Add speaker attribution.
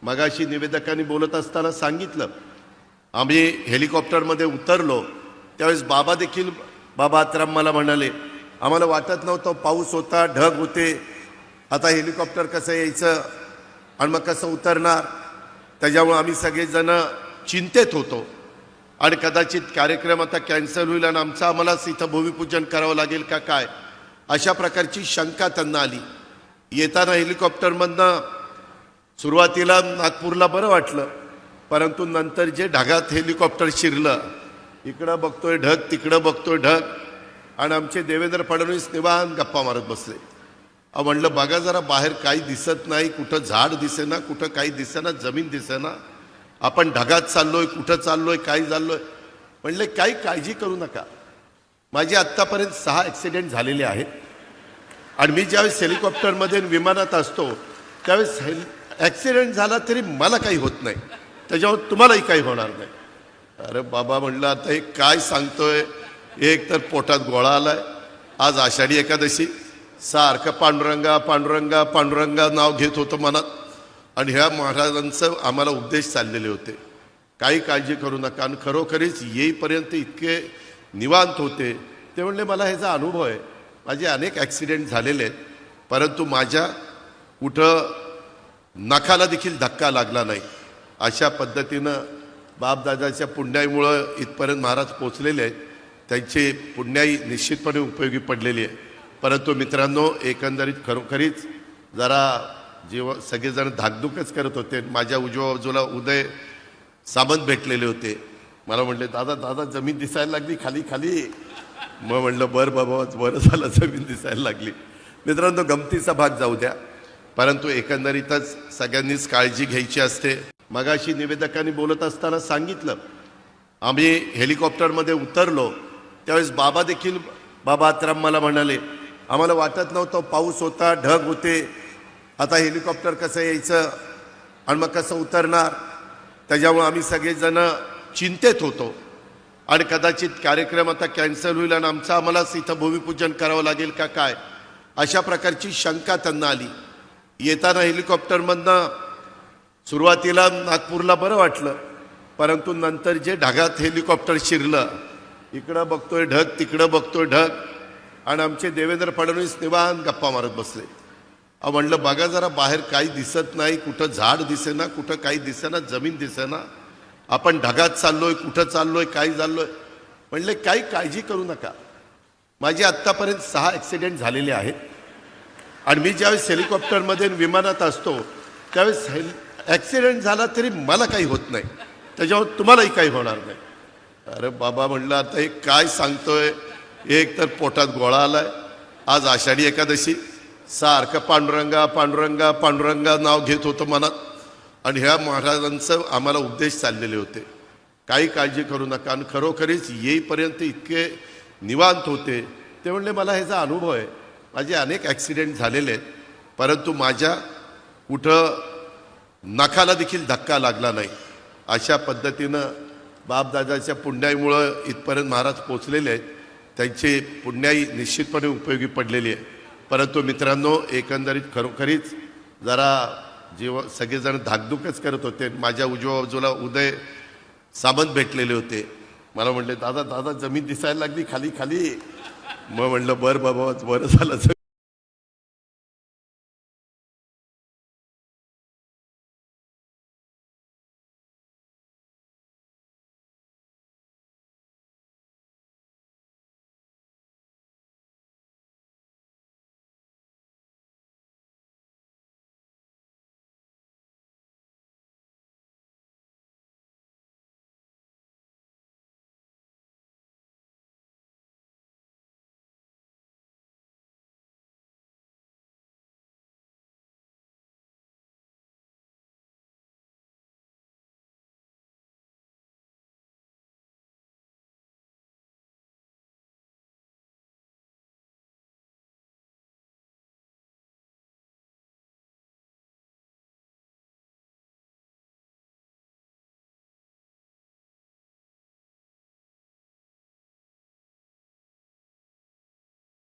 Speaker 1: मगाशी निवेदकांनी बोलत असताना सांगितलं, आम्ही हेलिकॉप्टरमध्ये उतरलो त्यावेळेस बाबा आत्राम मला म्हणाले, आम्हाला वाटत नव्हतं, पाऊस होता, ढग होते, आता हेलिकॉप्टर कसं यायचं आणि मग कसं उतरणार, त्याच्यामुळे आम्ही सगळेजण चिंतेत होतो आणि कदाचित कार्यक्रम आता कॅन्सल होईल आणि आम्हालाच इथं भूमिपूजन करावं लागेल का काय, अशा प्रकारची शंका त्यांना आली. येताना हेलिकॉप्टरमधनं सुरुवातीला नागपूरला बरं वाटलं, परंतु नंतर जे ढगात हेलिकॉप्टर शिरलं, इकडं बघतोय ढग, तिकडं बघतोय ढग, आणि आमचे देवेंद्र फडणवीस निवांत गप्पा मारत बसले. म्हणलं बघा जरा बाहेर काही दिसत नाही, कुठं झाड दिसेना, कुठं काही दिसेना, जमीन दिसेना, आपण ढगात चाललोय, कुठं चाललोय, काय चाललोय. म्हणले काही काळजी करू नका. माझे आत्तापर्यंत 6 ॲक्सिडेंट झालेले आहेत आणि मी ज्यावेळेस हेलिकॉप्टरमध्ये विमानात असतो त्यावेळेस ॲक्सिडेंट झाला तरी मला काही होत नाही, त्याच्यावर तुम्हालाही काही होणार नाही. अरे बाबा म्हणलं आता हे काय सांगतोय, एक तर पोटात गोळा आलाय, आज आषाढी एकादशी, सारखं पांडुरंगा पांडुरंगा पांडुरंगा नाव घेत होतं मनात, आणि ह्या महाराजांचं आम्हाला उपदेश चाललेले होते, काही काळजी करू नका. आणि खरोखरीच येईपर्यंत इतके निवांत होते. ते म्हणले मला ह्याचा अनुभव आहे, माझे अनेक ॲक्सिडेंट झालेले आहेत, परंतु माझ्या कुठं नखाला देखील धक्का लागला नाही. अशा पद्धतीनं बापदादाच्या पुण्याईमुळं इथपर्यंत महाराज पोचलेले आहेत. त्यांची पुण्याई निश्चितपणे उपयोगी पडलेली आहे. परंतु मित्रांनो, एकंदरीत खरोखरीच जरा सगळेजण धाकधूकच करत होते. माझ्या उजव्या बाजूला उदय सामंत भेटलेले होते. मला म्हणले दादा जमीन दिसायला लागली खाली खाली. मग म्हणलं बरं बाबा, बरं झालं जमीन दिसायला लागली. मित्रांनो, गमतीचा भाग जाऊ द्या, परंतु एकंदरीतच सगळ्यांनीच काळजी घ्यायची असते. मगाशी निवेदकांनी बोलत असताना सांगितलं, आम्ही हेलिकॉप्टरमध्ये उतरलो त्यावेळेस बाबा आत्राम मला म्हणाले, आम्हाला वाटत नव्हतं, पाऊस होता, ढग होते, आता हेलिकॉप्टर कसं यायचं आणि मग कसं उतरणार, त्याच्यामुळे आम्ही सगळेजण चिंतेत होतो आणि कदाचित कार्यक्रम आता कॅन्सल होईल आणि आम्हालाच इथं भूमिपूजन करावं लागेल का काय, अशा प्रकारची शंका त्यांना आली. येताना हेलिकॉप्टरमधनं सुरुवातीला नागपूरला बरं वाटलं, परंतु नंतर जे ढगात हेलिकॉप्टर शिरलं, इकडं बघतोय ढग, तिकडं बघतोय ढग, आणि आमचे देवेंद्र फडणवीस निवांत गप्पा मारत बसले. म्हणलं बघा जरा बाहेर काही दिसत नाही, कुठं झाड दिसेना, कुठं काही दिसेना, जमीन दिसेना, आपण ढगात चाललोय, कुठं चाललोय, काय चाललोय. म्हणले काही काळजी करू नका. माझे आत्तापर्यंत 6 ॲक्सिडेंट झालेले आहेत आणि मी ज्यावेळेस हेलिकॉप्टरमध्ये विमानात असतो त्यावेळेस ॲक्सिडेंट झाला तरी मला काही होत नाही, त्याच्यावर तुम्हालाही काही होणार नाही. अरे बाबा म्हणलं आता हे काय सांगतोय, एक तर पोटात गोळा आलाय, आज आषाढी एकादशी, सारखं पांडुरंगा पांडुरंगा पांडुरंगा नाव घेत होतं मनात, आणि ह्या महाराजांचं आम्हाला उपदेश चाललेले होते, काही काळजी करू नका. आणि खरोखरीच येईपर्यंत इतके निवांत होते. ते म्हणले मला ह्याचा अनुभव आहे, माझे अनेक ॲक्सिडेंट झालेले आहेत, परंतु माझ्या कुठं नखाला देखील धक्का लागला नाही. अशा पद्धतीनं बापदादाच्या पुण्याईमुळं इथपर्यंत महाराज पोचलेले आहेत. त्यांची पुण्याई निश्चितपणे उपयोगी पडलेली आहे. परंतु मित्रांनो, एकंदरीत खरोखरीच जरा सगळेजण धाकधूकच करत होते. माझ्या उजव्या बाजूला उदय सामंत भेटलेले होते. मला म्हणले दादा जमीन दिसायला लागली खाली खाली. मग म्हणलं बरं बाबा, बरं झालं.